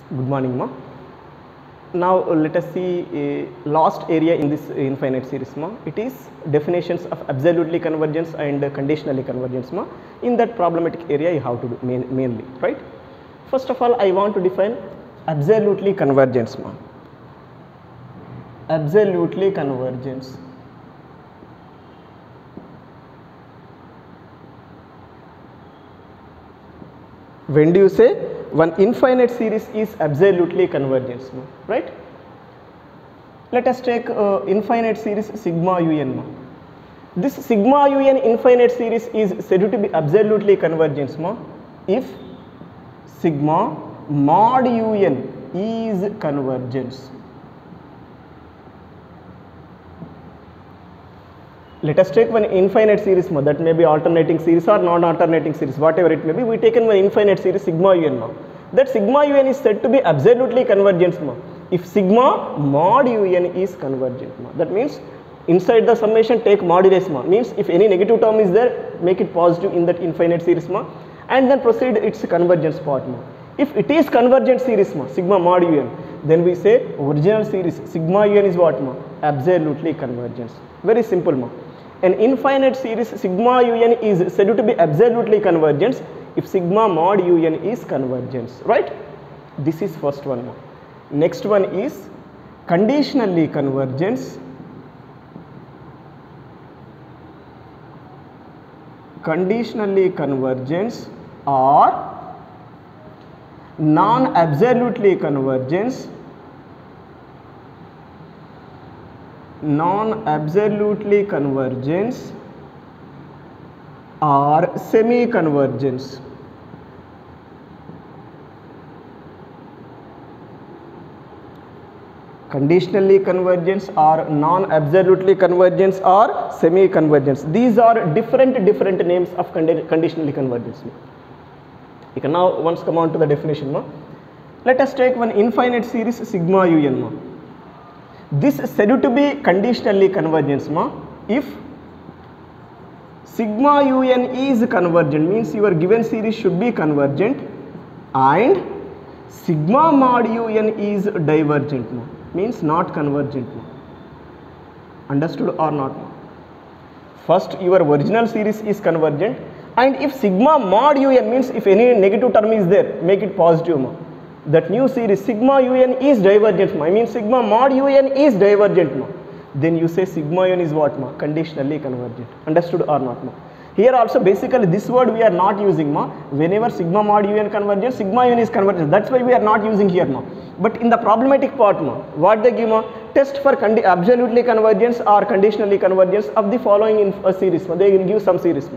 Good morning, ma. Now let us see a last area in this infinite series, ma. It is definitions of absolutely convergence and conditionally convergence, ma. In that problematic area, you have to do mainly, right? First of all, I want to define absolutely convergence, ma. Absolutely convergence. When do you say one infinite series is absolutely convergence, right? Let us take infinite series sigma un. This sigma un infinite series is said to be absolutely convergence if sigma mod un is convergence. Let us take one infinite series, that may be alternating series or non-alternating series, whatever it may be. We taken one infinite series sigma un. That sigma un is said to be absolutely convergent if sigma mod un is convergent. That means inside the summation take modulus means if any negative term is there, make it positive in that infinite series and then proceed its convergence part. If it is convergent series sigma mod un, then we say original series sigma un is what absolutely convergence. Very simple An infinite series sigma un is said to be absolutely convergence if sigma mod un is convergence, right? This is first one. Next one is conditionally convergence. Conditionally convergence or non-absolutely convergence. Non-absolutely convergence or semi-convergence. Conditionally convergence or non-absolutely convergence or semi-convergence. These are different names of conditionally convergence. You can now once come on to the definition. Let us take one infinite series sigma un. This is said to be conditionally convergence if sigma un is convergent, means your given series should be convergent, and sigma mod un is divergent means not convergent. Understood or not? First your original series is convergent, and if sigma mod un means if any negative term is there, make it positive that new series sigma un is divergent I mean sigma mod un is divergent then you say sigma un is what conditionally convergent. Understood or not? Here also basically this word we are not using whenever sigma mod un convergent, sigma un is convergent, that's why we are not using here but in the problematic part what they give test for absolutely convergence or conditionally convergence of the following in a series they will give some series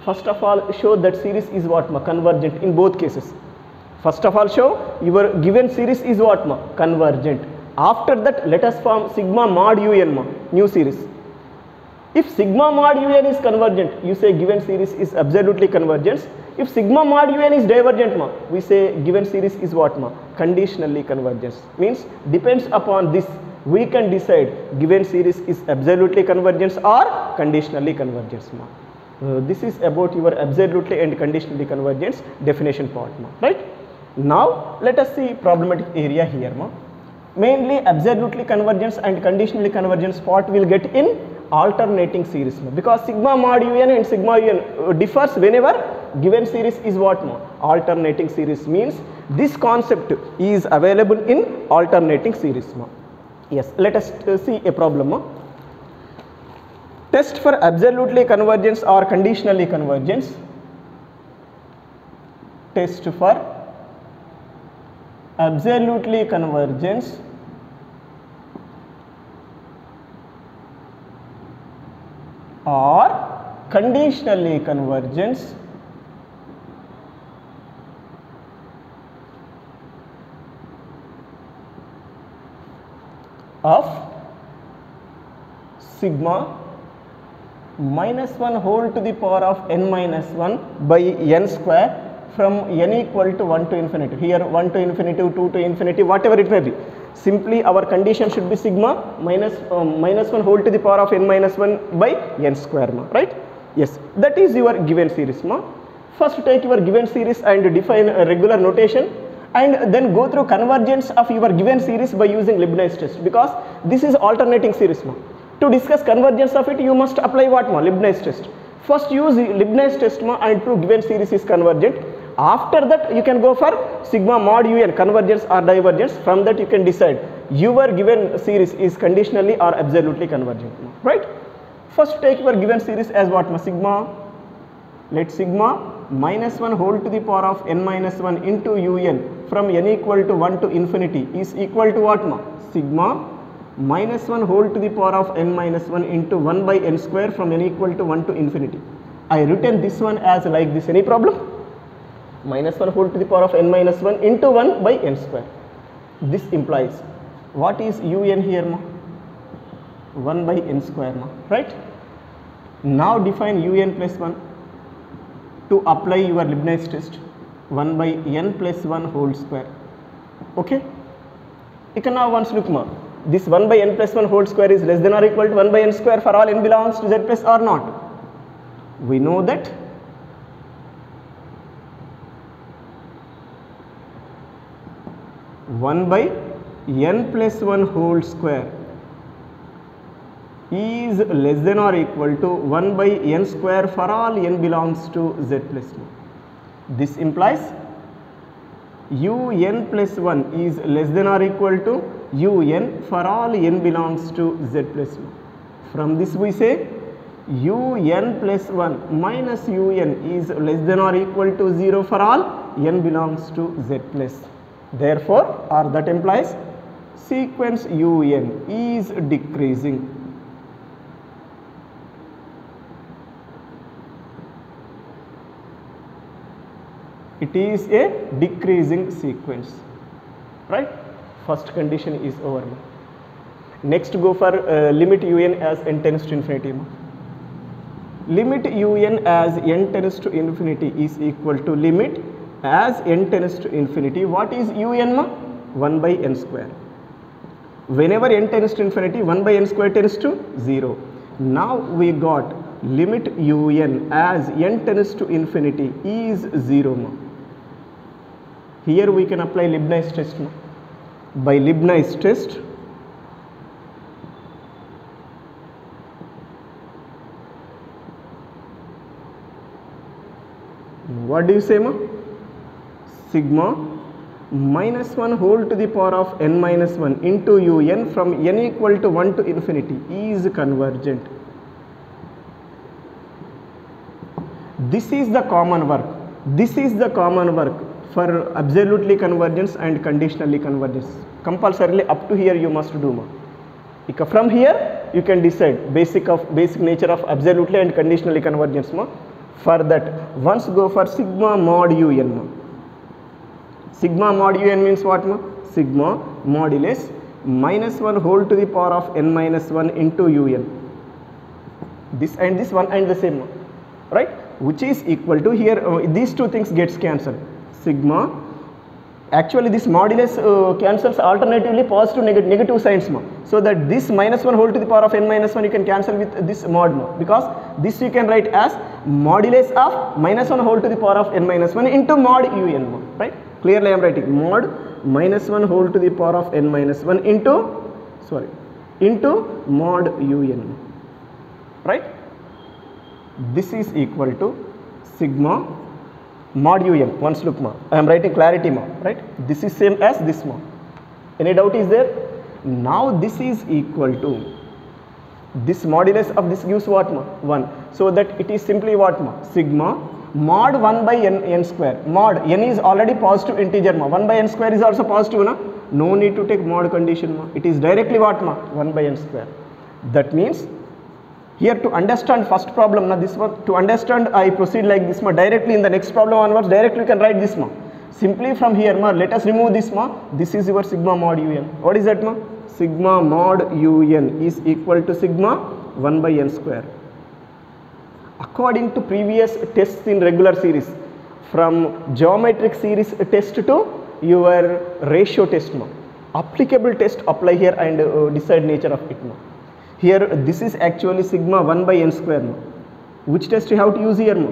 first of all show that series is what convergent in both cases. First of all show your given series is what convergent. After that let us form sigma mod un new series. If sigma mod un is convergent, you say given series is absolutely convergence. If sigma mod un is divergent we say given series is what conditionally convergence. Means depends upon this we can decide given series is absolutely convergence or conditionally convergence. This is about your absolutely and conditionally convergence definition part, right? Now let us see problematic area here. Mainly absolutely convergence and conditionally convergence part will get in alternating series because sigma mod un and sigma un differs whenever given series is what alternating series, means this concept is available in alternating series. Yes, let us see a problem. Test for absolutely convergence or conditionally convergence. Test for absolutely convergence or conditionally convergence of sigma -1 whole to the power of n minus 1 by n square from n equal to 1 to infinity. Here 1 to infinity, 2 to infinity, whatever it may be. Simply our condition should be sigma minus 1 whole to the power of n minus 1 by n square, right? Yes, that is your given series. First take your given series and define a regular notation and then go through convergence of your given series by using Leibniz test, because this is alternating series ma. To discuss convergence of it, you must apply what ma? Leibniz test. First use Leibniz test ma and prove given series is convergent. After that you can go for sigma mod un, convergence or divergence. From that you can decide your given series is conditionally or absolutely convergent, right? First take your given series as what ma? Sigma, let sigma minus 1 whole to the power of n minus 1 into un from n equal to 1 to infinity is equal to what ma? Sigma minus 1 whole to the power of n minus 1 into 1 by n square from n equal to 1 to infinity. I written this one as like this. Any problem? Minus 1 whole to the power of n minus 1 into 1 by n square. This implies what is un here ma? 1 by n square ma, right? Now define un plus 1 to apply your Leibniz test. 1 by n plus 1 whole square. Okay? You can now once look ma. This 1 by n plus 1 whole square is less than or equal to 1 by n square for all n belongs to z plus or not? We know that 1 by n plus 1 whole square is less than or equal to 1 by n square for all n belongs to z plus 1. This implies un plus 1 is less than or equal to un for all n belongs to z plus 1. From this we say un plus 1 minus un is less than or equal to 0 for all n belongs to z plus. Therefore, or that implies sequence un is decreasing. It is a decreasing sequence, right? First condition is over. Next go for limit un as n tends to infinity. Limit un as n tends to infinity is equal to limit as n tends to infinity. What is un ma? 1 by n square. Whenever n tends to infinity, 1 by n square tends to 0. Now we got limit un as n tends to infinity is 0 ma. Here we can apply Leibniz test ma. By Leibniz test, what do you say ma? Sigma minus 1 whole to the power of n minus 1 into un from n equal to 1 to infinity is convergent. This is the common work. This is the common work for absolutely convergence and conditionally convergence. Compulsorily up to here you must do ma. From here you can decide basic nature of absolutely and conditionally convergence ma. For that, once go for sigma mod un ma. Sigma mod un means what ma? Sigma modulus minus 1 whole to the power of n minus 1 into un. This and this one and the same ma, right? Which is equal to here these two things gets cancelled. Sigma, actually this modulus cancels alternatively positive negative signs ma. So that this minus 1 whole to the power of n minus 1 you can cancel with this mod ma, because this you can write as modulus of minus 1 whole to the power of n minus 1 into mod un ma, right? Clearly I am writing mod minus 1 whole to the power of n minus 1 into mod un, right? This is equal to sigma mod un. Once look ma, I am writing clarity ma, right? This is same as this ma. Any doubt is there? Now this is equal to this modulus of this gives what ma? 1. So that it is simply what ma? Sigma mod 1 by n square. Mod n is already positive integer ma. 1 by n square is also positive na. No need to take mod condition ma. It is directly what ma? 1 by n square. That means here to understand first problem na, this one to understand I proceed like this ma. Directly in the next problem onwards directly you can write this ma. Simply from here ma, let us remove this ma. This is your sigma mod un. What is that ma? Sigma mod un is equal to sigma 1 by n square. According to previous tests in regular series, from geometric series test to your ratio test ma, applicable test apply here and decide nature of it ma. Here this is actually sigma 1 by n square ma. Which test you have to use here ma?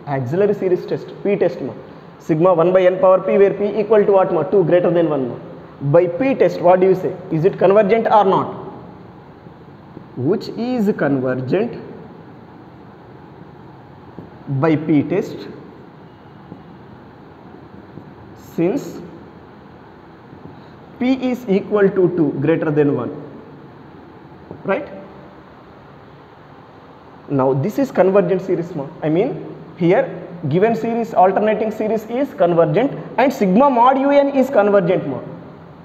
Auxiliary series test, P test ma. Sigma 1 by n power p, where p equal to what, 2 greater than 1. By p test, what do you say? Is it convergent or not? Which is convergent by p test, since p is equal to 2 greater than 1, right? Now this is convergent series. I mean, here given series, alternating series is convergent and sigma mod un is convergent.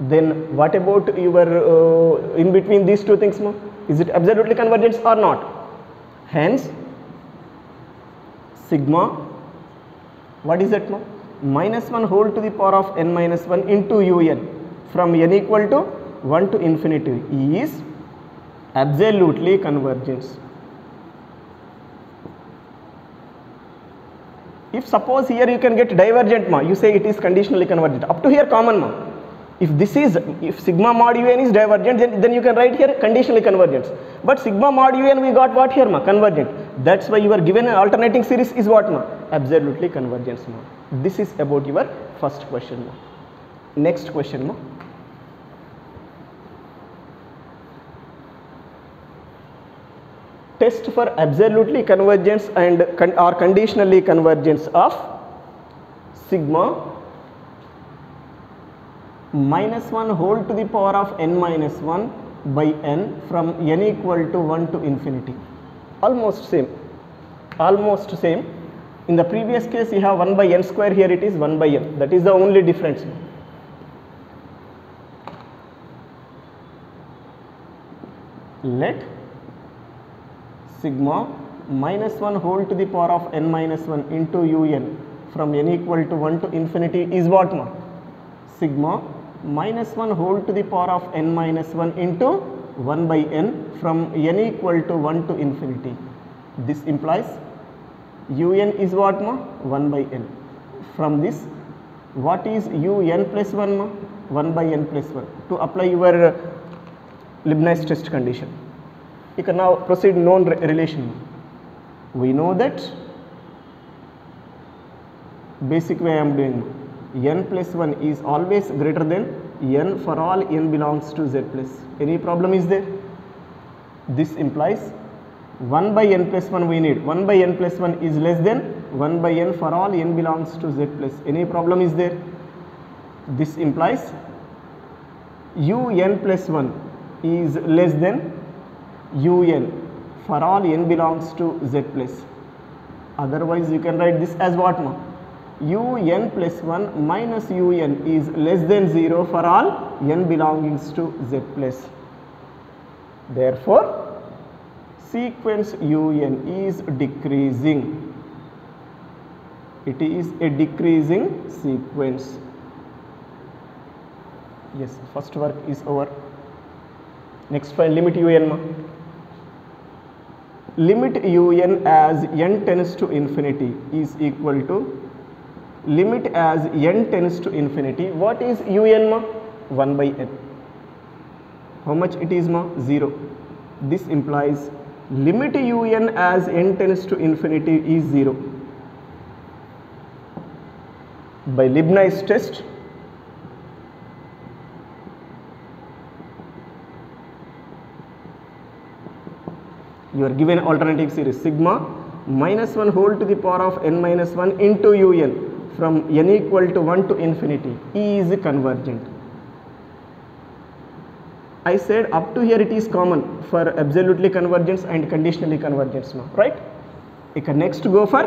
Then what about your in between these two things? Is it absolutely convergent or not? Hence sigma, what is that? Minus 1 whole to the power of n minus 1 into un from n equal to 1 to infinity is absolutely convergence. If suppose here you can get divergent, you say it is conditionally convergent. Up to here common. If sigma mod un is divergent, then you can write here conditionally convergent. But sigma mod un we got what here? Convergent. That's why you are given an alternating series is what? Absolutely convergence. This is about your first question. Next question. Test for absolutely convergence and or conditionally convergence of sigma minus 1 whole to the power of n minus 1 by n from n equal to 1 to infinity. Almost same. In the previous case you have 1 by n square, here it is 1 by n. That is the only difference. Let sigma minus 1 whole to the power of n minus 1 into un from n equal to 1 to infinity is what? Sigma minus 1 whole to the power of n minus 1 into 1 by n from n equal to 1 to infinity. This implies un is what? 1 by n. From this, what is un plus 1? 1 by n plus 1. To apply your Leibniz test condition, you can now proceed known relation. We know that basic way I am doing, n plus 1 is always greater than n for all n belongs to z plus. Any problem is there? This implies 1 by n plus 1 we need. 1 by n plus 1 is less than 1 by n for all n belongs to z plus. Any problem is there? This implies un plus 1 is less than un for all n belongs to z plus. Otherwise you can write this as what? un plus 1 minus un is less than 0 for all n belongings to z plus. Therefore sequence un is decreasing. It is a decreasing sequence. Yes, first work is over. Next, find limit un. Limit un as n tends to infinity is equal to limit as n tends to infinity. What is un? 1 by n. How much it is? 0. This implies limit un as n tends to infinity is 0. By Leibniz test, you are given alternating series sigma minus 1 whole to the power of n minus 1 into un from n equal to 1 to infinity is convergent. I said up to here it is common for absolutely convergence and conditionally convergence now, right? You can next go for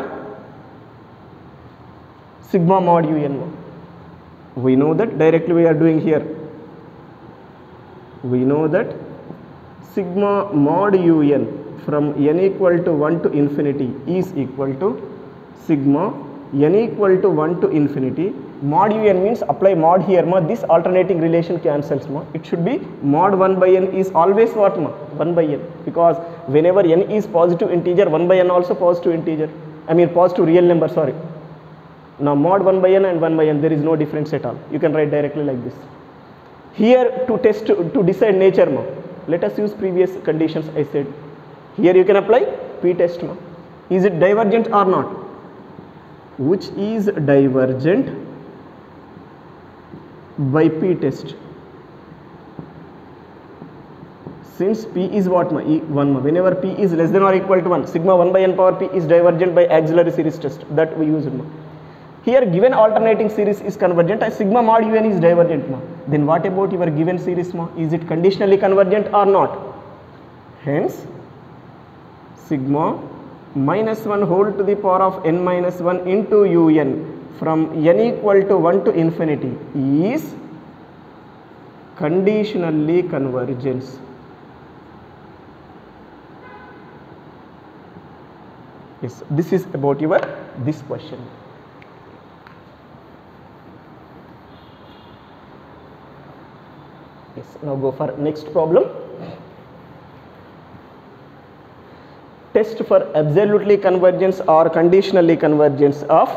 sigma mod un. We know that directly we are doing here. We know that sigma mod un from n equal to 1 to infinity is equal to sigma n equal to 1 to infinity. Mod un means apply mod here. This alternating relation cancels. It should be mod 1 by n is always what? 1 by n, because whenever n is positive integer, 1 by n also positive integer. I mean positive real number, sorry. Now mod 1 by n and 1 by n, there is no difference at all. You can write directly like this. Here to test, to decide nature, let us use previous conditions I said. Here you can apply p test. Is it divergent or not? which is divergent by p test. Since p is what ma? 1 ma. Whenever p is less than or equal to 1, sigma 1 by n power p is divergent by auxiliary series test, that we used ma. Here given alternating series is convergent, sigma mod un is divergent ma. Then what about your given series ma? Is it conditionally convergent or not? Hence sigma minus 1 whole to the power of n minus 1 into un from n equal to 1 to infinity is conditionally convergence. Yes, this is about your this question. Yes, now go for next problem. Test for absolutely convergence or conditionally convergence of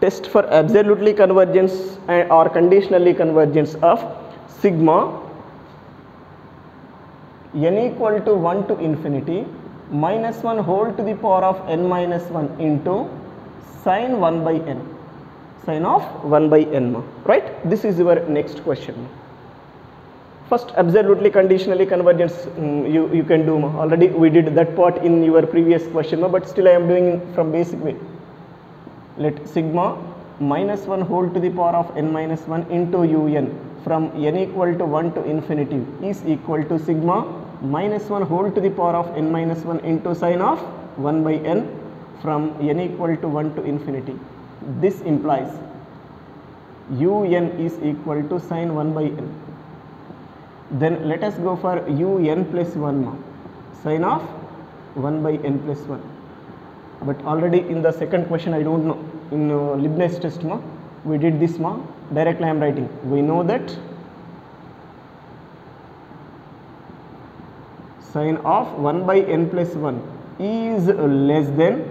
or conditionally convergence of sigma n equal to 1 to infinity minus 1 whole to the power of n minus 1 into sine 1 by n, sine of 1 by n ma, right? This is your next question. First absolutely conditionally convergence you can do ma. Already we did that part in your previous question ma, but still I am doing from basic way. Let sigma minus 1 whole to the power of n minus 1 into un from n equal to 1 to infinity is equal to sigma minus 1 whole to the power of n minus 1 into sine of 1 by n from n equal to 1 to infinity. This implies un is equal to sine 1 by n. Then let us go for un plus 1 ma, sine of 1 by n plus 1. But already in the second question I don't know, in Leibniz test ma, we did this ma, directly I am writing. We know that sine of 1 by n plus 1 is less than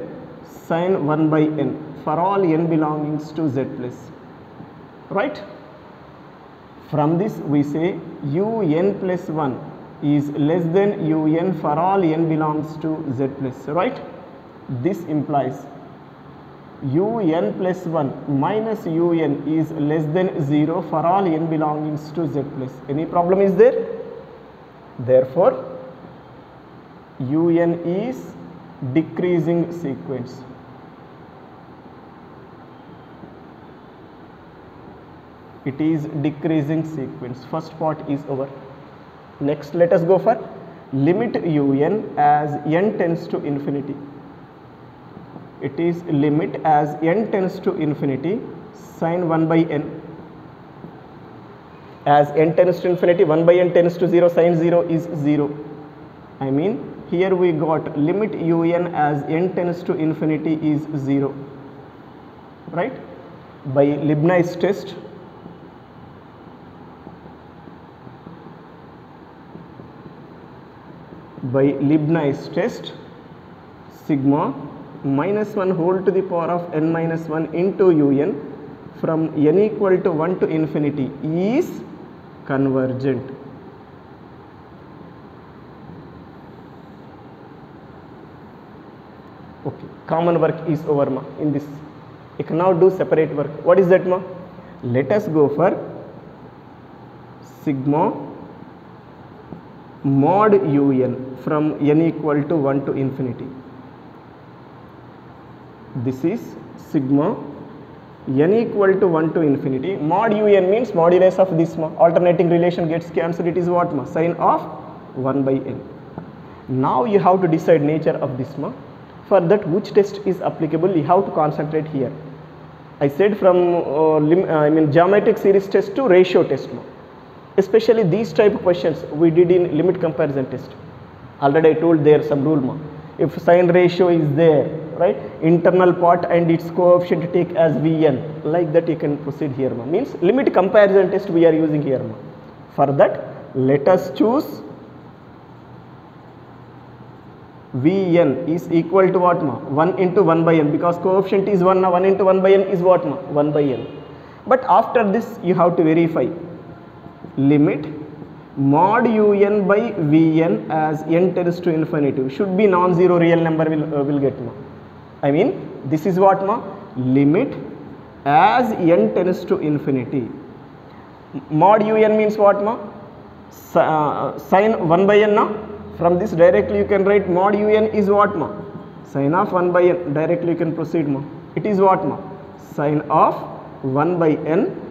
sine 1 by n for all n belongings to z plus, right? From this we say un plus 1 is less than un for all n belongs to z plus, right? This implies un plus 1 minus un is less than 0 for all n belongings to z plus. Any problem is there? Therefore un is decreasing sequence. It is decreasing sequence. First part is over. Next let us go for limit un as n tends to infinity. It is limit as n tends to infinity sine 1 by n. As n tends to infinity, 1 by n tends to 0, sine 0 is 0. I mean here we got limit un as n tends to infinity is 0, right? By Leibniz test, sigma minus 1 whole to the power of n minus 1 into un from n equal to 1 to infinity is convergent. Okay, common work is over ma in this. You can now do separate work. What is that ma? Let us go for sigma mod un from n equal to 1 to infinity. This is sigma n equal to 1 to infinity. Mod un means modulus of this ma. Alternating relation gets cancelled. It is what ma? Sine of 1 by n. Now you have to decide nature of this ma. For that, which test is applicable, you have to concentrate here. I said from geometric series test to ratio test ma. Especially these type of questions we did in limit comparison test. Already I told there some rule ma. If sine ratio is there, right, internal part and its coefficient take as Vn, like that you can proceed here ma. Means limit comparison test we are using here ma. For that, let us choose Vn is equal to what ma? 1 into 1 by n, because coefficient is 1 now. 1 into 1 by n is what ma? 1 by n. But after this you have to verify limit mod un by Vn as n tends to infinity should be non-zero real number will get ma. I mean this is what ma? limit as n tends to infinity. Mod un means what ma? Sin 1 by n na? From this directly you can write mod un is what ma? Sin of 1 by n. Directly you can proceed ma. It is what ma? Sin of 1 by n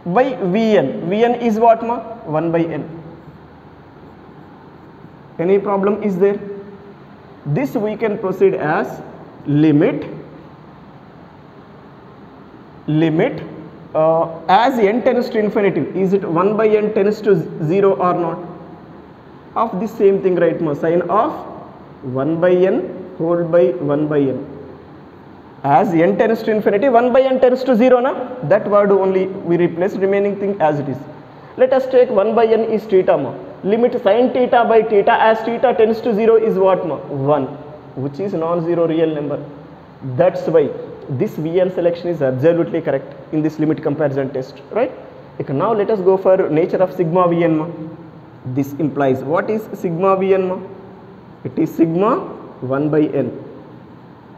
by Vn. Vn is what ma? 1 by n. Any problem is there? This we can proceed as limit as n tends to infinity. Is it 1 by n tends to 0 or not? Of this same thing, right ma? Sin of 1 by n whole by 1 by n. As n tends to infinity, 1 by n tends to 0 na? That word only we replace, remaining thing as it is. Let us take 1 by n is theta ma. Limit sin theta by theta as theta tends to 0 is what ma? 1, which is non-zero real number. That's why this Vn selection is absolutely correct in this limit comparison test, right? Okay, now let us go for nature of sigma Vn ma. This implies what is sigma Vn ma? It is sigma 1 by n.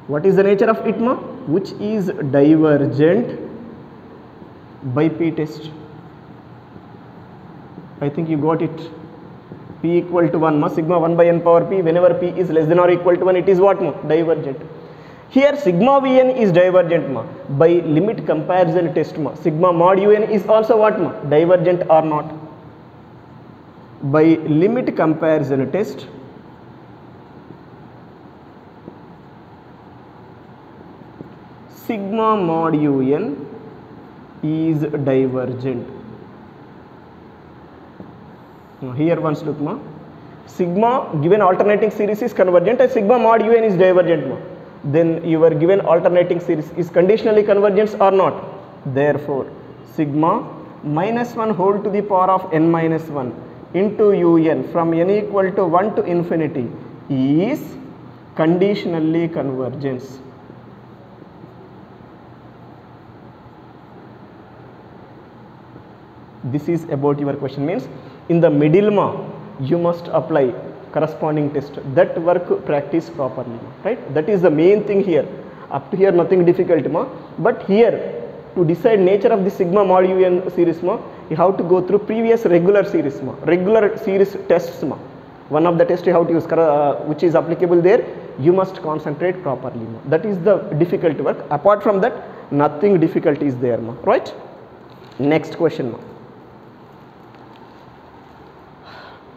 What is the nature of it ma? Which is divergent by p test. I think you got it. P equal to 1 ma, sigma 1 by n power p, whenever p is less than or equal to 1, it is what ma? Divergent. Here sigma Vn is divergent ma, by limit comparison test ma. Sigma mod un is also what ma? Divergent or not? By limit comparison test, sigma mod un is divergent. Here once look ma, sigma given alternating series is convergent and sigma mod un is divergent ma. Then your given alternating series is conditionally convergent or not? Therefore sigma minus 1 whole to the power of n minus 1 into un from n equal to 1 to infinity is conditionally convergence. This is about your question, means in the middle ma, you must apply corresponding test. That work practice properly, right? That is the main thing here. Up to here nothing difficult ma, but here to decide nature of the sigma mod un series ma, you have to go through previous regular series ma, regular series tests ma. One of the tests you have to use which is applicable there, you must concentrate properly ma. That is the difficult work. Apart from that, nothing difficult is there ma, right? Next question ma.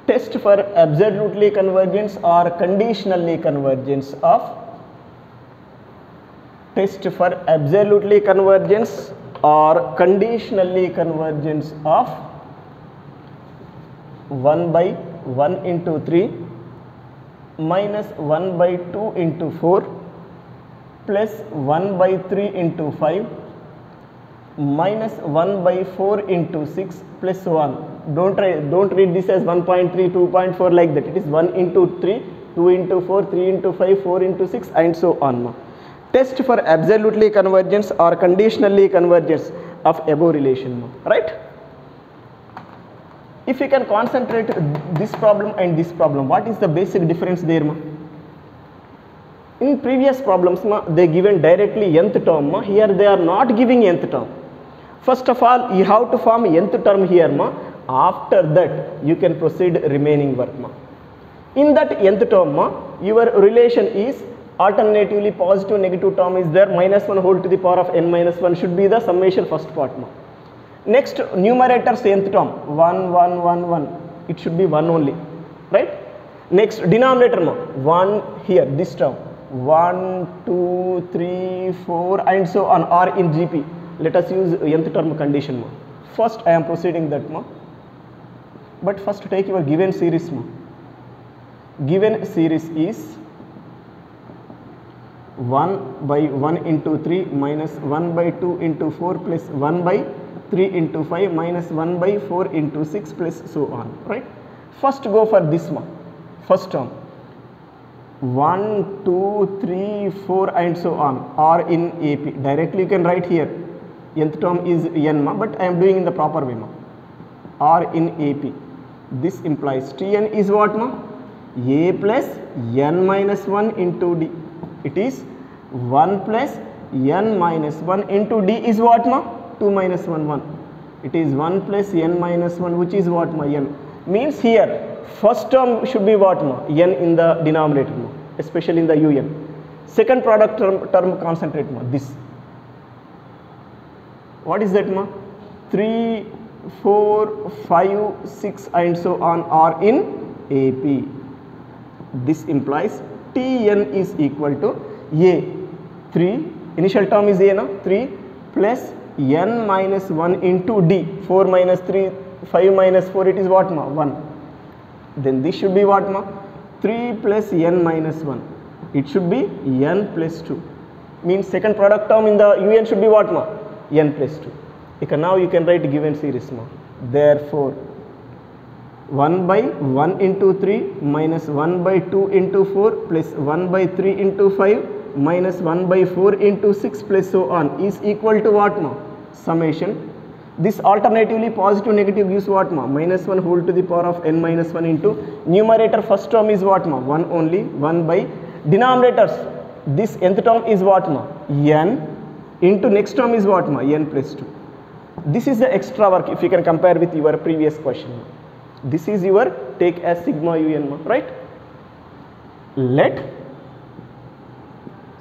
Test for absolutely convergence or conditionally convergence of, test for absolutely convergence or conditionally convergence of 1 by 1 into 3 minus 1 by 2 into 4 plus 1 by 3 into 5 minus 1 by 4 into 6 plus 1. Don't read this as 1.3, 2.4 like that. It is 1 into 3, 2 into 4, 3 into 5, 4 into 6 and so on. Test for absolutely convergence or conditionally convergence of above relation, right? If you can concentrate this problem and this problem, what is the basic difference there ma? In previous problems ma, they given directly nth term ma, here they are not giving nth term. First of all, you have to form nth term here ma. After that, you can proceed remaining work ma. In that nth term ma, your relation is alternatively positive negative term is there, minus 1 whole to the power of n minus 1 should be the summation first part ma. Next numerator's nth term 1 1 1 1, it should be 1 only, right? Next denominator ma, 1 here this term 1 2 3 4 and so on, or in GP. Let us use nth term condition ma. First I am proceeding that ma, but first take your given series ma. Given series is 1 by 1 into 3 minus 1 by 2 into 4 plus 1 by 3 into 5 minus 1 by 4 into 6 plus so on, right? First go for this one, first term 1 2 3 4 and so on, or in AP. Directly you can write here nth term is n ma, but I am doing in the proper way ma, or in AP. This implies Tn is what ma? A plus n minus 1 into D. It is 1 plus n minus 1 into d is what ma? 2 minus 1 1. It is 1 plus n minus 1, which is what ma? N. Means here first term should be what ma? N in the denominator ma, especially in the un. Second product term concentrate ma, this. What is that ma? 3, 4, 5, 6 and so on are in AP. This implies Tn is equal to A. 3, initial term is A na? 3 plus n minus 1 into D. 4 minus 3, 5 minus 4, it is what ma? 1. Then this should be what ma? 3 plus n minus 1. It should be n plus 2. Means second product term in the un should be what ma? N plus 2. Now you can write given series ma. Therefore 1 by 1 into 3 minus 1 by 2 into 4 plus 1 by 3 into 5 minus 1 by 4 into 6 plus so on is equal to what ma? Summation. This alternatively positive negative gives what ma? Minus 1 whole to the power of n minus 1 into numerator first term is what ma? 1 only, 1 by denominators. This nth term is what ma? N into next term is what ma? N plus 2. This is the extra work if you can compare with your previous question. This is your take as sigma un ma, right? Let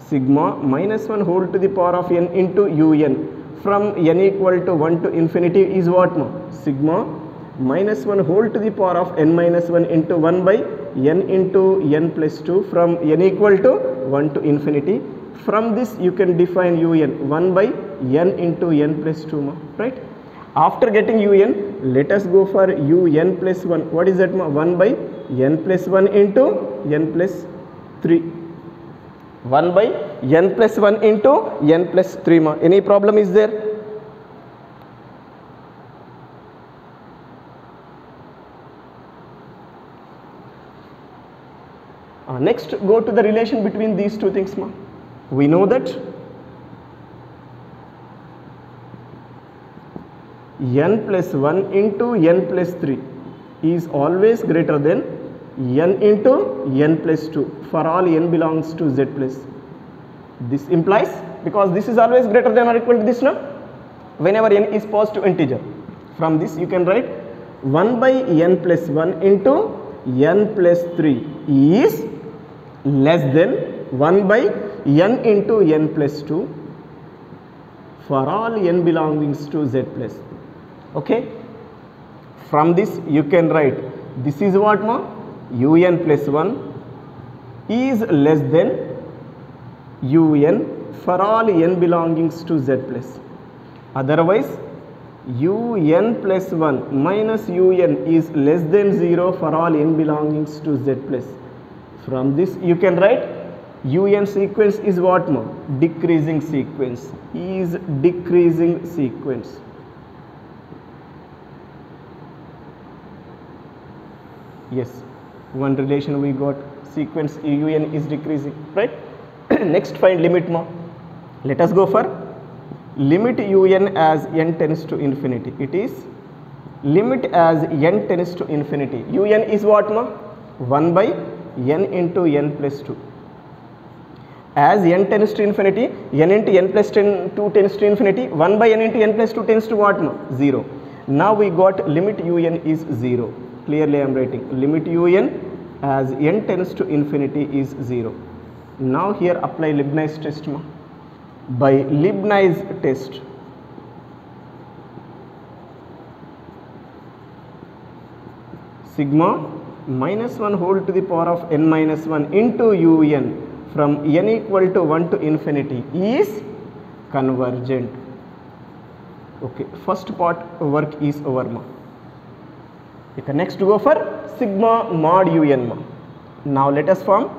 sigma minus 1 whole to the power of n into un from n equal to 1 to infinity is what ma? Sigma minus 1 whole to the power of n minus 1 into 1 by n into n plus 2 from n equal to 1 to infinity. From this you can define un 1 by n into n plus 2 ma, right? After getting un, let us go for un plus 1. What is that ma? 1 by n plus 1 into n plus 3. 1 by n plus 1 into n plus 3 ma. Any problem is there? Next, go to the relation between these two things ma. We know that n plus 1 into n plus 3 is always greater than n into n plus 2 for all n belongs to z plus. This implies, because this is always greater than or equal to this now, whenever n is positive integer. From this you can write 1 by n plus 1 into n plus 3 is less than 1 by n into n plus 2 for all n belongings to z plus. Okay. From this you can write this is what ma? Un plus 1 is less than un for all n belongings to z plus. Otherwise un plus 1 minus un is less than 0 for all n belongings to z plus. From this you can write un sequence is what ma? Decreasing sequence, is decreasing sequence. Yes, one relation we got, sequence un is decreasing, right? Next find limit ma. Let us go for limit un as n tends to infinity. It is limit as n tends to infinity. Un is what ma? 1 by n into n plus 2. As n tends to infinity, n into n plus 2 tends to infinity, 1 by n into n plus 2 tends to what ma? 0. Now we got limit un is 0. Clearly I am writing limit un as n tends to infinity is 0. Now here apply Leibniz test ma. By Leibniz test, sigma minus 1 whole to the power of n minus 1 into un from n equal to 1 to infinity is convergent. Okay, first part work is over ma. Okay, next go for sigma mod un ma. Now let us form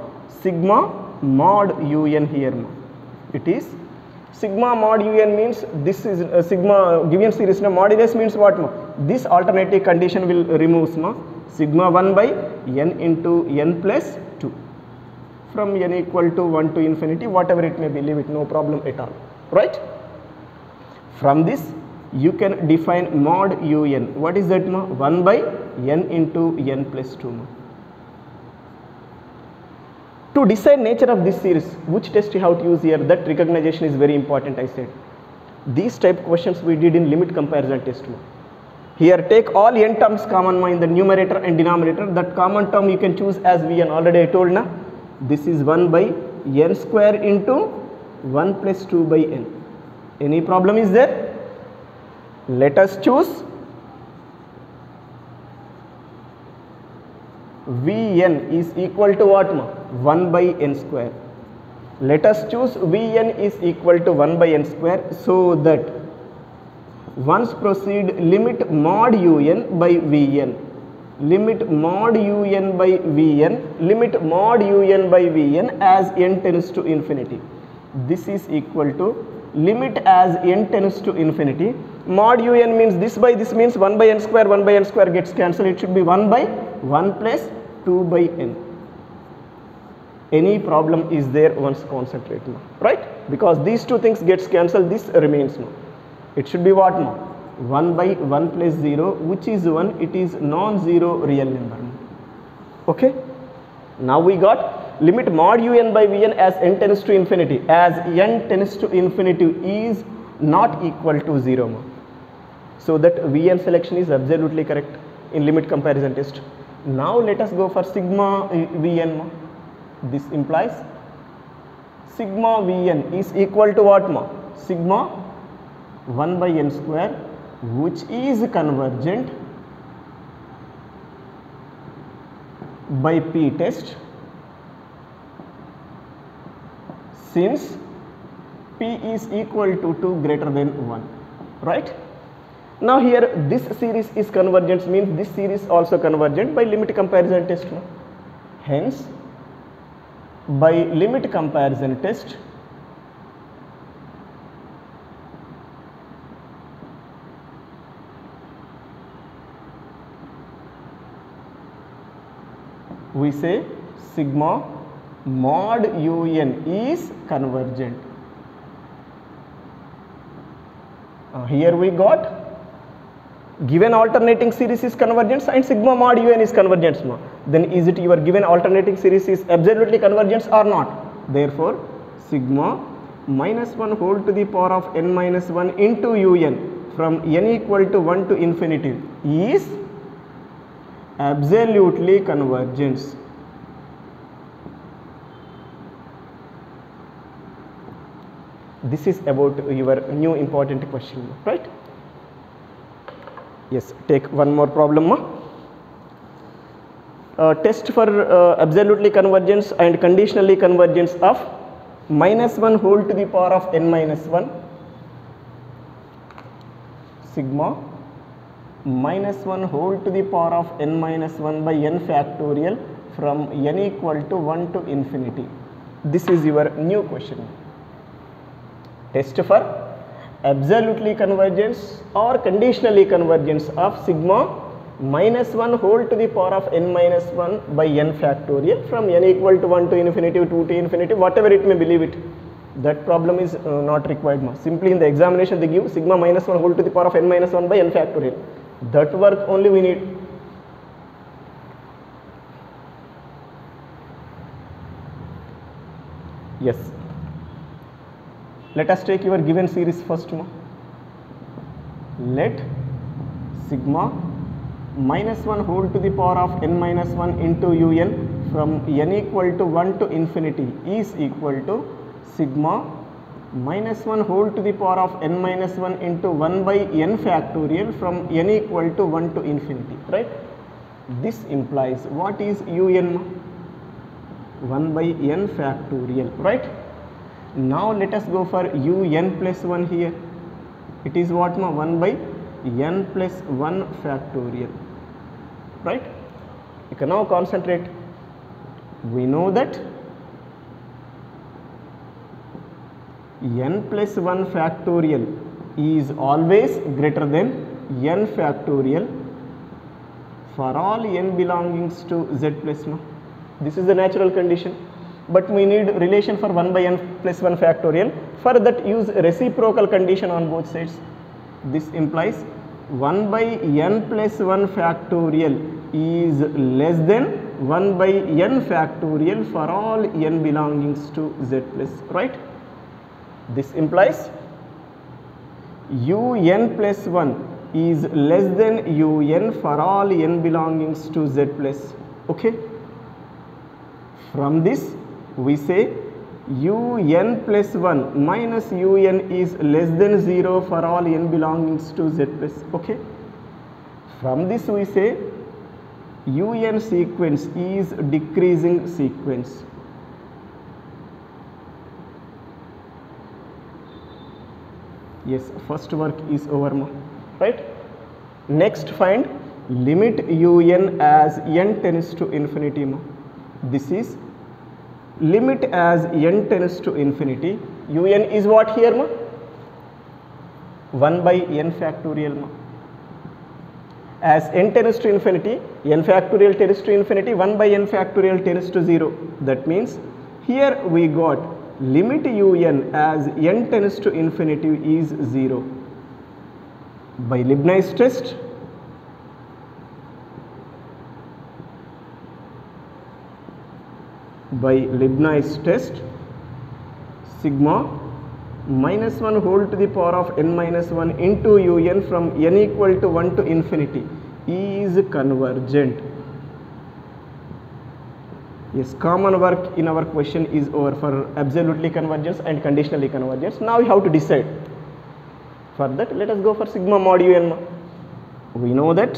sigma mod un here ma. It is sigma mod un means this is sigma given series na, modulus means what ma? This alternative condition will remove ma. Sigma 1 by n into n plus 2 from n equal to 1 to infinity, whatever it may be, leave it, no problem at all, right? From this you can define mod un. What is that ma? 1 by n into n plus 2 ma. To decide nature of this series, which test you have to use here, that recognition is very important, I said. These type questions we did in limit comparison test. Here take all n terms common in the numerator and denominator. That common term you can choose as Vn. Already I told na. This is 1 by n square into 1 plus 2 by n. Any problem is there? Let us choose Vn is equal to what? 1 by n square. Let us choose Vn is equal to 1 by n square, so that once proceed limit mod un by Vn. Limit mod un by Vn. Limit mod un by Vn as n tends to infinity. This is equal to limit as n tends to infinity. Mod un means this by this means 1 by n square, 1 by n square gets cancelled. It should be 1 by 1 plus 2 by n. Any problem is there? Once concentrate now, right? Because these two things gets cancelled, this remains now. It should be what now? 1 by 1 plus 0, which is 1. It is non-zero real number. Okay? Now we got limit mod un by Vn as n tends to infinity. As n tends to infinity is not equal to 0. So that Vn selection is absolutely correct in limit comparison test. Now let us go for sigma Vn. This implies sigma Vn is equal to what? Sigma 1 by n square, which is convergent by p test, since p is equal to 2 greater than 1, right? Now here this series is convergent, means this series also convergent by limit comparison test. Hence by limit comparison test, we say sigma mod un is convergent. Here we got given alternating series is convergence and sigma mod un is convergence. Then is it your given alternating series is absolutely convergence or not? Therefore sigma minus 1 whole to the power of n minus 1 into un from n equal to 1 to infinity is absolutely convergence. This is about your new important question, right? Yes, take one more problem. Test for absolutely convergence and conditionally convergence of minus 1 whole to the power of n minus 1 sigma minus 1 whole to the power of n minus 1 by n factorial from n equal to 1 to infinity. This is your new question. Test for absolutely convergence or conditionally convergence of sigma minus 1 whole to the power of n minus 1 by n factorial from n equal to 1 to infinity, 2 to infinity, whatever it may believe it. That problem is not required. Simply in the examination they give sigma minus 1 whole to the power of n minus 1 by n factorial. That work only we need. Yes. Let us take your given series first. Let sigma minus 1 whole to the power of n minus 1 into un from n equal to 1 to infinity is equal to sigma minus 1 whole to the power of n minus 1 into 1 by n factorial from n equal to 1 to infinity, right? This implies what is un? 1 by n factorial, right? Now let us go for un plus 1 here. It is what? 1 by n plus 1 factorial, right? You can now concentrate. We know that n plus 1 factorial is always greater than n factorial for all n belongings to z plus 1. This is the natural condition. But we need relation for 1 by n plus 1 factorial. For that use reciprocal condition on both sides. This implies 1 by n plus 1 factorial is less than 1 by n factorial for all n belongings to z plus, right? This implies un plus 1 is less than un for all n belongings to z plus, okay? From this we say un plus 1 minus un is less than 0 for all n belongings to z plus, okay? From this we say un sequence is decreasing sequence. Yes, first work is over, right? Next find limit un as n tends to infinity. This is limit as n tends to infinity. Un is what here? 1 by n factorial. As n tends to infinity, n factorial tends to infinity, 1 by n factorial tends to 0. That means here we got limit un as n tends to infinity is 0. By Leibniz test, sigma minus 1 whole to the power of n minus 1 into un from n equal to 1 to infinity is convergent. Yes, common work in our question is over for absolutely convergence and conditionally convergence. Now we have to decide. For that, let us go for sigma mod un. We know that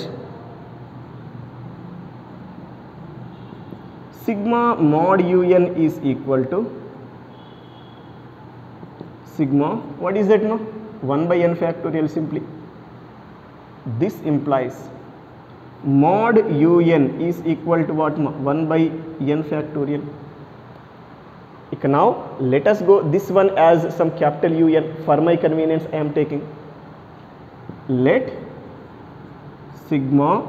sigma mod un is equal to sigma, what is that? 1 by n factorial simply. This implies mod un is equal to what? 1 by n factorial. Now let us go this one as some capital Un. For my convenience I am taking. Let sigma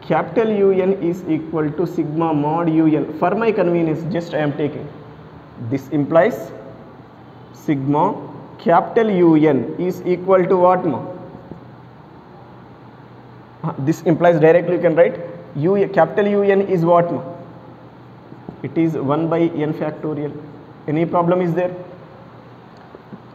capital Un is equal to sigma mod un. For my convenience just I am taking. This implies sigma capital Un is equal to what? This implies directly you can write capital Un is what? It is 1 by n factorial. Any problem is there?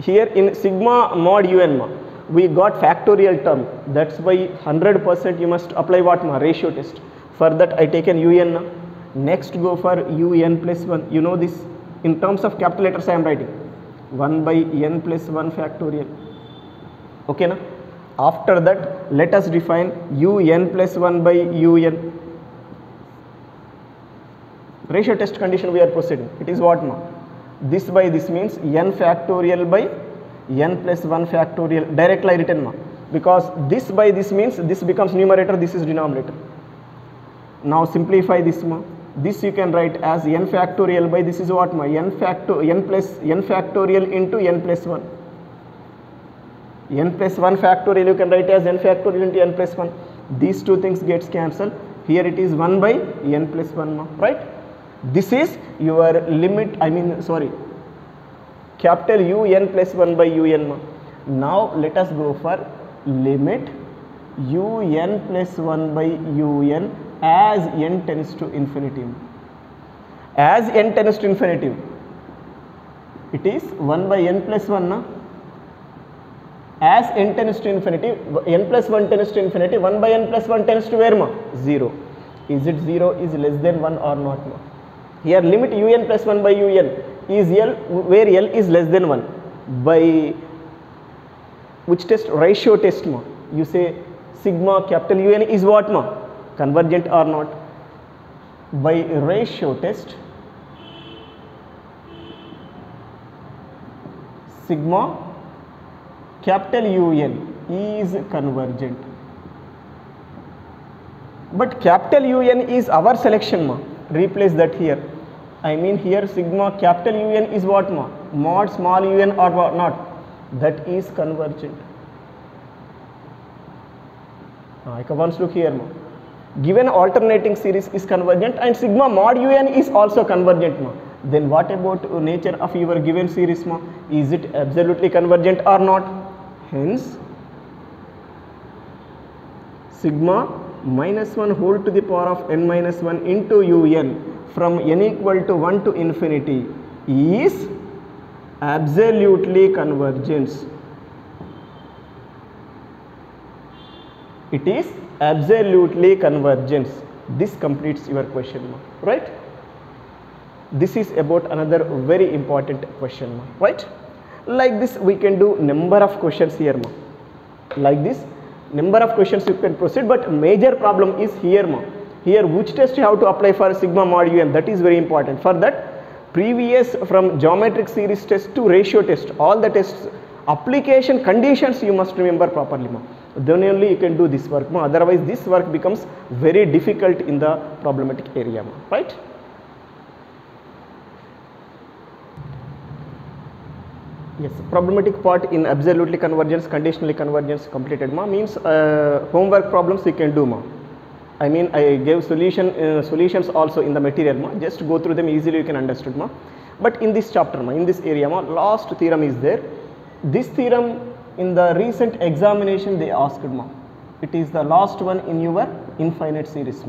Here in sigma mod un we got factorial term. That's why 100% you must apply what? Ratio test. For that I taken un. Next go for un plus 1. You know this. In terms of capital letters I am writing 1 by n plus 1 factorial. Okay na? After that let us define un plus 1 by un. Ratio test condition we are proceeding. It is what? This by this means n factorial by n plus 1 factorial. Directly written because this by this means this becomes numerator, this is denominator. Now simplify this this you can write as n factorial by this is what? N factorial into n plus 1. N plus 1 factorial you can write as n factorial into n plus 1. These two things gets cancelled. Here it is 1 by n plus 1, right? This is your limit, capital Un plus 1 by un. Now let us go for limit un plus 1 by un as n tends to infinity. As n tends to infinity, it is 1 by n plus 1. As n tends to infinity, n plus 1 tends to infinity, 1 by n plus 1 tends to where? 0. Is it 0 is less than 1 or not? Here limit un plus 1 by un is L, where L is less than 1. By which test? Ratio test. You say sigma capital Un is what? Convergent or not? By ratio test, sigma capital Un is convergent. But capital Un is our selection. Replace that here. I mean here sigma capital Un is what? Mod small un or what not? That is convergent. Once look here. Given alternating series is convergent and sigma mod un is also convergent. Then what about nature of your given series? Is it absolutely convergent or not? Hence sigma minus 1 whole to the power of n minus 1 into un from n equal to 1 to infinity is absolutely convergent. It is absolutely convergent. This completes your question, right? This is about another very important question, right? Like this we can do number of questions here, like this number of questions you can proceed, but major problem is here, here which test you have to apply for sigma mod un, that is very important. For that, previous from geometric series test to ratio test, all the tests application conditions you must remember properly, then only you can do this work, otherwise this work becomes very difficult in the problematic area, right? Yes, problematic part in absolutely convergence, conditionally convergence completed, means homework problems you can do, I mean I gave solutions also in the material, just go through them easily, you can understand, but in this chapter, in this area, last theorem is there. This theorem in the recent examination they asked, it is the last one in your infinite series,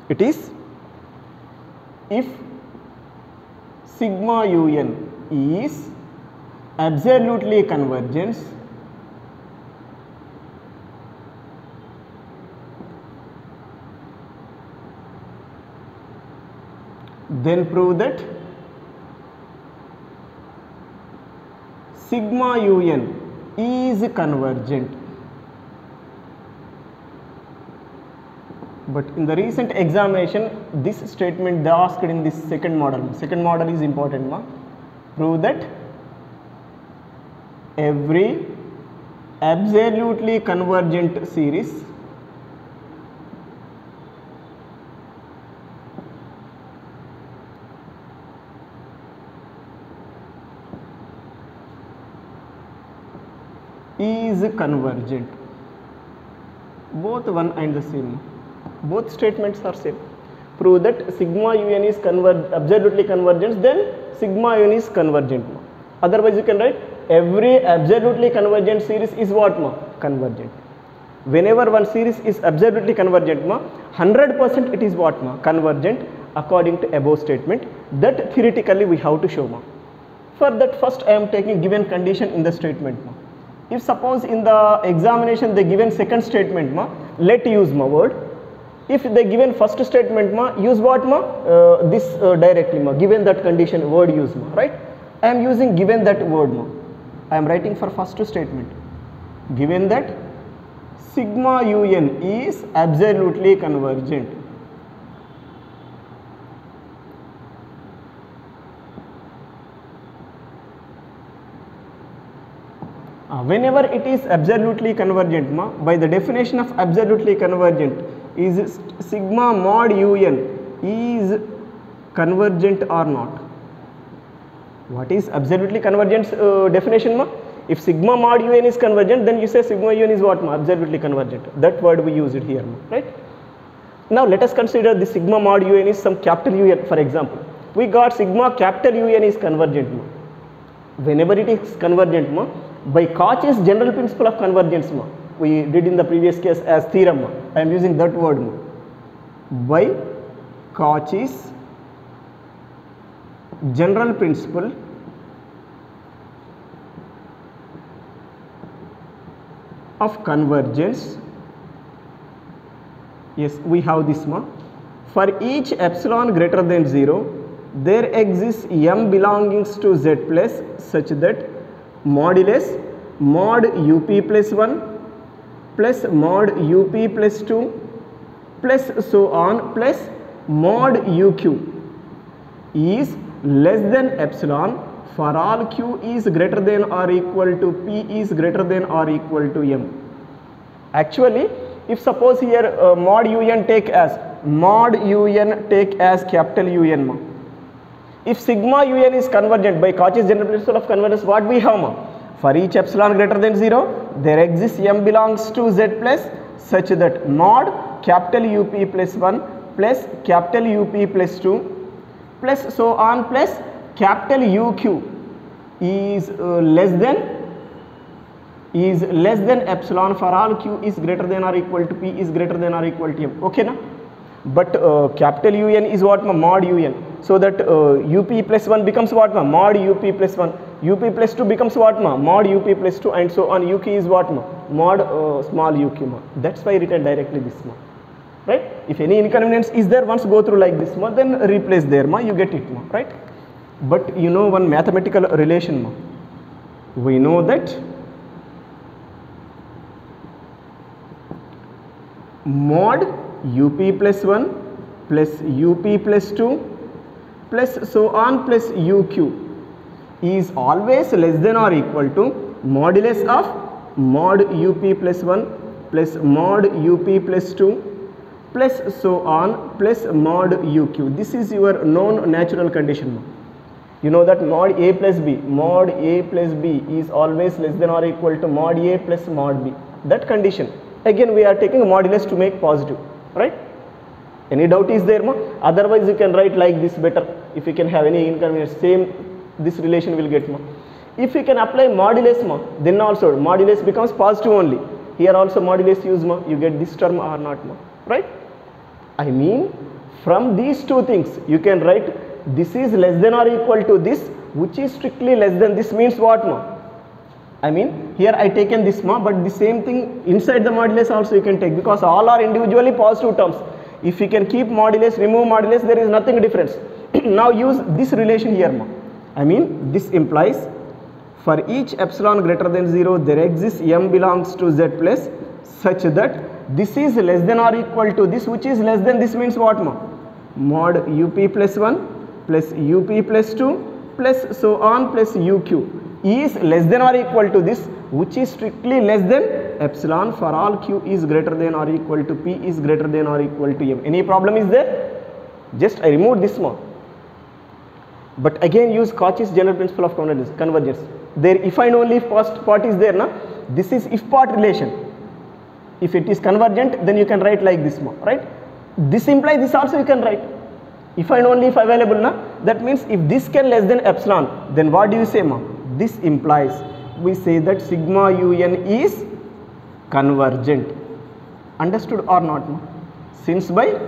it is if sigma un is absolutely convergent, then prove that sigma un is convergent. But in the recent examination, this statement they asked in this second model. Second model is important, prove that every absolutely convergent series is convergent. Both one and the same, both statements are same. Prove that sigma un is absolutely convergent, then sigma un is convergent. Otherwise you can write every absolutely convergent series is what, convergent. Whenever one series is absolutely convergent, 100% it is what, convergent according to above statement. That theoretically we have to show, For that, first I am taking given condition in the statement, If suppose in the examination they given second statement, let use word. If they given first statement, use what, this directly, given that condition word use, right? I am using given that word, I am writing for first statement. Given that sigma un is absolutely convergent. Whenever it is absolutely convergent, by the definition of absolutely convergent, is sigma mod un is convergent or not? What is absolutely convergent definition, If sigma mod un is convergent, then you say sigma un is what, absolutely convergent. That word we use it here, right? Now let us consider the sigma mod un is some capital Un, for example. We got sigma capital Un is convergent. Whenever it is convergent, by Cauchy's general principle of convergence, we did in the previous case as theorem, I am using that word, by Cauchy's general principle of convergence. Yes, we have this, for each epsilon greater than 0, there exists m belongings to z plus such that modulus mod up plus 1 plus mod up plus 2 plus so on plus mod uq is less than epsilon for all q is greater than or equal to p is greater than or equal to m. Actually, if suppose here mod un take as capital Un, if sigma un is convergent by Cauchy's general principle of convergence, what we have, for each epsilon greater than 0, there exists m belongs to z plus such that mod capital up plus 1 plus capital up plus 2 plus so on plus capital uq is less than is less than epsilon for all q is greater than or equal to p is greater than or equal to m. Okay na? But capital Un is what ma? Mod Un. So that up plus 1 becomes what ma? Mod up plus 1. Up plus 2 becomes what ma? Mod up plus 2, and so on. Uk is what ma? Mod small uk ma. That's why written directly this ma. Right? If any inconvenience is there, once go through like this ma, then replace there ma, you get it ma. Right? But you know one mathematical relation ma. We know that mod up plus 1 plus up plus 2 plus so on plus uq is always less than or equal to modulus of mod up plus 1 plus mod up plus 2 plus so on plus mod uq. This is your known natural condition. You know that mod a plus b is always less than or equal to mod a plus mod b. That condition. Again we are taking a modulus to make positive, right? Any doubt is there ma? Otherwise you can write like this better. If you can have any inconvenience, same this relation will get ma. If you can apply modulus ma, then also modulus becomes positive only. Here also modulus use ma, you get this term or not ma, right? I mean from these two things you can write this is less than or equal to this, which is strictly less than this means what ma? I mean here I taken this ma, but the same thing inside the modulus also you can take, because all are individually positive terms. If you can keep modulus, remove modulus, there is nothing difference. Now use this relation here ma. I mean this implies for each epsilon greater than 0 there exists m belongs to z plus such that this is less than or equal to this, which is less than this means what ma? Mod up plus 1 plus up plus 2 plus so on plus uq is less than or equal to this, which is strictly less than epsilon for all q is greater than or equal to p is greater than or equal to m. Any problem is there? Just I removed this one. But again use Cauchy's general principle of convergence. There if and only if first part is there na, this is if part relation. If it is convergent, then you can write like this one, right? This implies this also you can write. If and only if available na, that means if this can less than epsilon, then what do you say ma? This implies we say that sigma un is convergent. Understood or not ma? Since by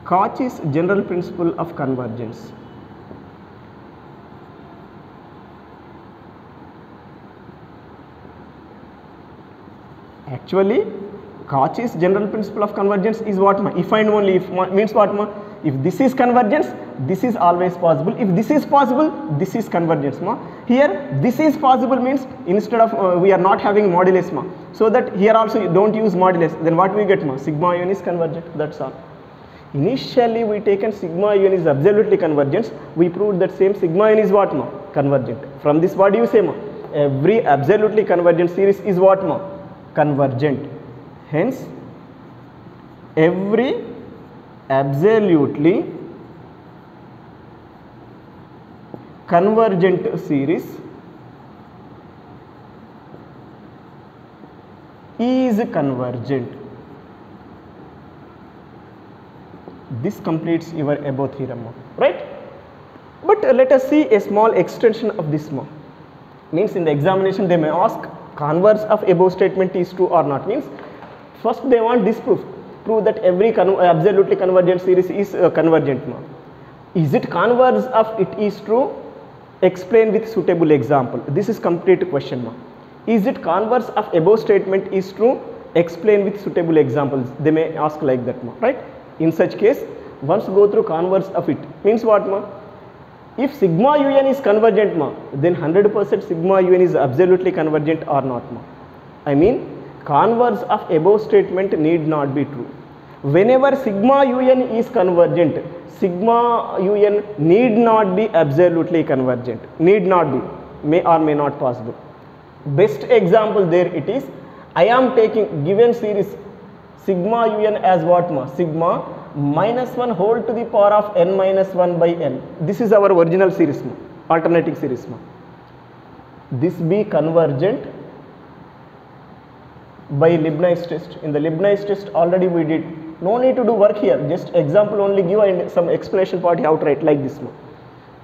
Cauchy's general principle of convergence. Actually Cauchy's general principle of convergence is what ma? If and only if means what ma? If this is convergence, this is always possible. If this is possible, this is convergence ma. Here this is possible means instead of we are not having modulus ma. So that here also you don't use modulus, then what we get ma? Sigma un is convergent, that's all. Initially we taken sigma un is absolutely convergent. We proved that same sigma un is what ma? Convergent. From this what do you say ma? Every absolutely convergent series is what ma? Convergent. Hence every absolutely convergent series is convergent. This completes your above theorem, right? But let us see a small extension of this one. Means in the examination they may ask converse of above statement is true or not. Means first they want this proof that every absolutely convergent series is convergent. Is it converse of it is true? Explain with suitable example. This is complete question. Is it converse of above statement is true? Explain with suitable examples. They may ask like that, right? In such case, once go through converse of it means what ma? If sigma un is convergent ma, then 100% sigma un is absolutely convergent or not ma? I mean converse of above statement need not be true. Whenever sigma un is convergent, sigma un need not be absolutely convergent. Need not be, may or may not possible. Best example there it is, I am taking given series sigma un as what ma? Sigma minus 1 whole to the power of n minus 1 by n. This is our original series ma, alternating series ma. This be convergent by Leibniz test. In the Leibniz test already we did. No need to do work here, just example only give and some explanation part outright like this ma.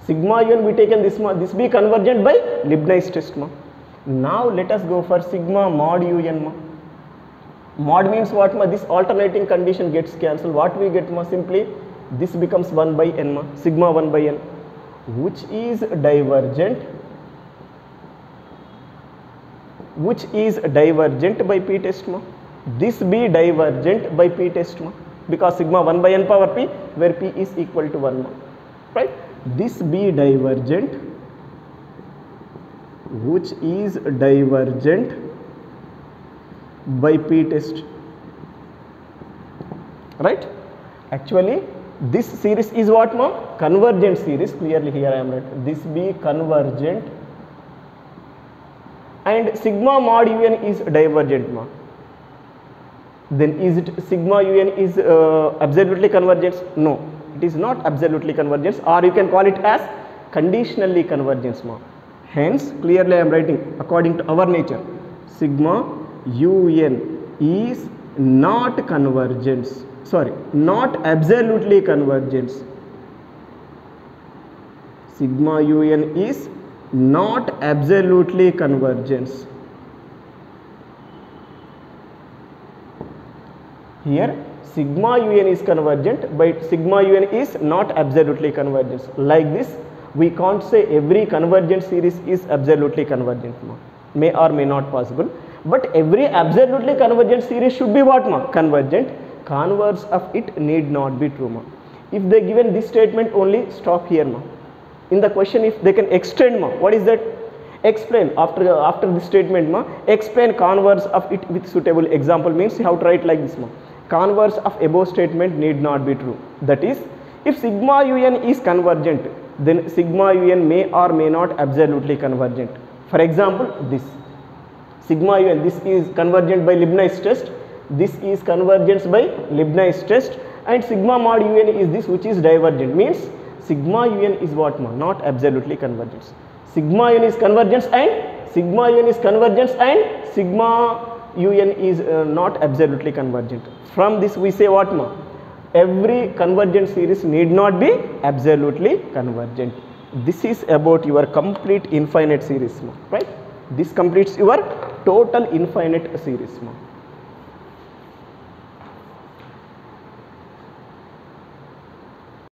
Sigma un we taken this ma, this be convergent by Leibniz test ma. Now let us go for sigma mod un ma. Mod means what ma? This alternating condition gets cancelled. What we get ma? Simply this becomes 1 by n ma, sigma 1 by n, which is divergent by p test ma. This be divergent by p test ma, because sigma 1 by n power p, where p is equal to 1 ma, right? This be divergent, which is divergent by p test, right? Actually this series is what ma? Convergent series. Clearly here I am writing this be convergent, and sigma mod un is divergent ma. Then is it sigma un is absolutely convergence? No, it is not absolutely convergence, or you can call it as conditionally convergence ma. Hence clearly I am writing according to our nature, sigma un is not convergence, sorry, not absolutely convergence. Sigma un is not absolutely convergence. Here sigma un is convergent, but sigma un is not absolutely convergence. Like this we can't say every convergent series is absolutely convergent ma. May or may not possible, but every absolutely convergent series should be what ma? Convergent. Converse of it need not be true ma. If they given this statement only, stop here ma. In the question if they can extend ma, what is that? Explain after this statement ma, explain converse of it with suitable example, means you have to write like this ma. Converse of above statement need not be true. That is, if sigma un is convergent, then sigma un may or may not absolutely convergent. For example, this sigma un, this is convergent by Leibniz test, this is convergence by Leibniz test, and sigma mod un is this, which is divergent, means sigma un is what ma? Not absolutely convergence. Sigma un is convergence and sigma un is convergence and sigma un is not absolutely convergent. From this we say what ma? Every convergent series need not be absolutely convergent. This is about your complete infinite series ma, right? This completes your total infinite series ma.